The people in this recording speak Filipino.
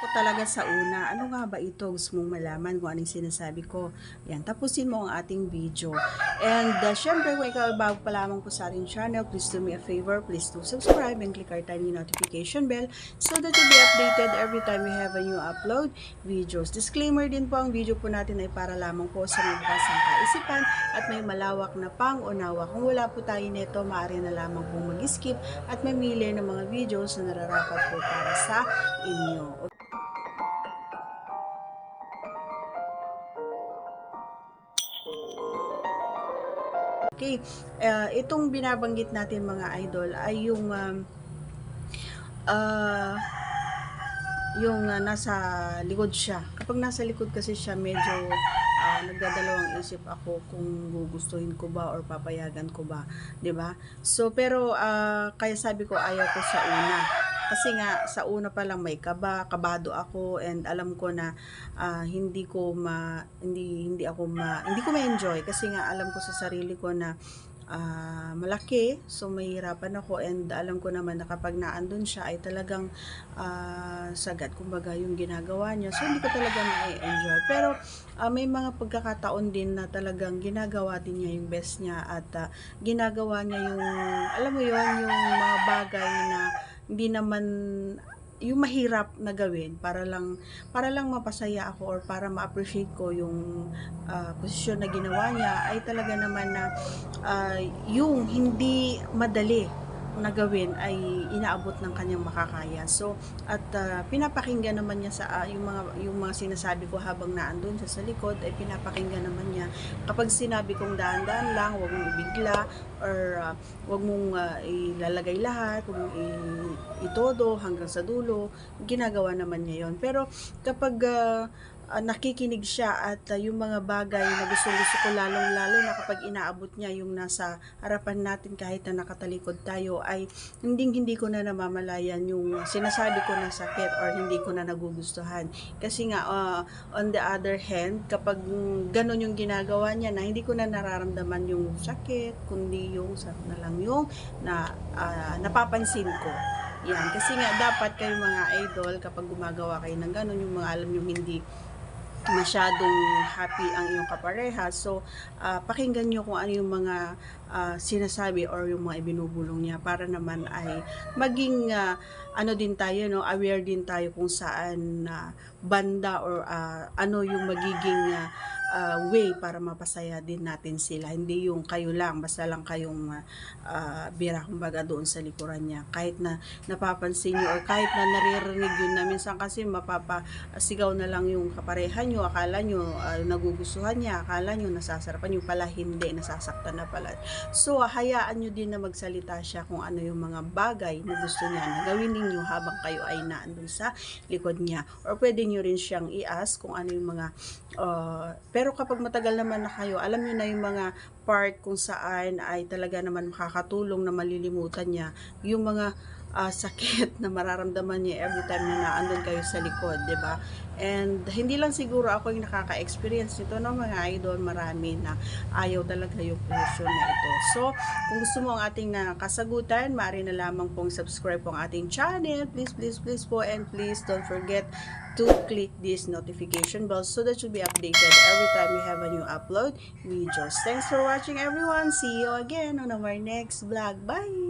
ko talaga sa una, ano nga ba ito? Gusto mong malaman kung anong sinasabi ko? Yan, tapusin mo ang ating video. And syempre, kung ikaw ay bago pa lamang po sa ating channel, please do me a favor, please do subscribe and click our tiny notification bell so that you'll be updated every time we have a new upload videos. Disclaimer din po, ang video po natin ay para lamang po sa may bukasang kaisipan at may malawak na pang-unawa. Kung wala po tayo nito, maaari na lamang po mag-skip at mamili ng mga videos na nararapat po para sa inyo. Okay, itong binabanggit natin mga idol ay nasa likod siya. Kapag nasa likod kasi siya, medyo nagdadalawang isip ako kung gugustuhin ko ba or papayagan ko ba, 'di ba? So pero kaya sabi ko ayaw ko sa una. Kasi nga sa una pa lang may kabado ako, and alam ko na hindi ko ma-enjoy kasi nga alam ko sa sarili ko na malaki, so mahirapan ako, and alam ko naman na kapag naandun siya ay talagang sagad kumbaga yung ginagawa niya, so hindi ko talaga ma-enjoy. Pero may mga pagkakataon din na talagang ginagawa din niya yung best niya at ginagawa niya yung, alam mo yon, yung mga bagay na hindi naman yung mahirap na gawin para lang mapasaya ako or para ma-appreciate ko yung posisyon na ginawa niya, ay talaga naman na yung hindi madali na gawin ay inaabot ng kanyang makakaya. So at pinapakinggan naman niya sa yung mga sinasabi ko habang naandun siya sa likod, ay pinapakinggan naman niya. Kapag sinabi kong dahan-dahan lang, huwag mong ibigla, or huwag mong ilalagay lahat, huwag mong itodo hanggang sa dulo, ginagawa naman niya yon. Pero kapag nakikinig siya at yung mga bagay na gusto ko, lalong-lalo na kapag inaabot niya yung nasa harapan natin kahit na nakatalikod tayo, ay hindi ko na namamalayan yung sinasabi ko na sakit or hindi ko na nagugustuhan. Kasi nga on the other hand, kapag ganun yung ginagawa niya na hindi ko na nararamdaman yung sakit, kundi yung na lang yung napapansin ko. Yan, kasi nga dapat kayo mga idol, kapag gumagawa kayo ng ganun, yung mga alam yung hindi masyadong happy ang iyong kapareha, so pakinggan nyo kung ano yung mga sinasabi or yung mga ibinubulong niya, para naman ay maging ano din tayo, no, aware din tayo kung saan banda or ano yung magiging way para mapasaya din natin sila. Hindi yung kayo lang, basta lang kayong bira kumbaga doon sa likuran niya. Kahit na napapansin nyo or kahit na naririnig yun, na minsan kasi mapapasigaw na lang yung kapareha nyo, akala nyo nagugustuhan niya, akala nyo nasasarapan, yung pala hindi, nasasaktan na pala. So hayaan nyo din na magsalita siya kung ano yung mga bagay na gusto niya na gawin ninyo habang kayo ay naandun sa likod niya. Or pwede nyo rin siyang i-ask kung ano yung mga pero kapag matagal naman na kayo, alam niyo na yung mga part kung saan ay talaga naman makakatulong na malilimutan niya yung mga sakit na mararamdaman niya every time na naandun kayo sa likod, 'di ba? And hindi lang siguro ako yung nakaka-experience nito, no mga idol, marami na ayaw talaga yung posisyon na ito. So kung gusto mo ang ating kasagutan, maaari na lamang pong subscribe po ang ating channel, please po, and please don't forget to click this notification bell so that you'll be updated every time we have a new upload videos. Thanks for watching, everyone. See you again on our next vlog. Bye!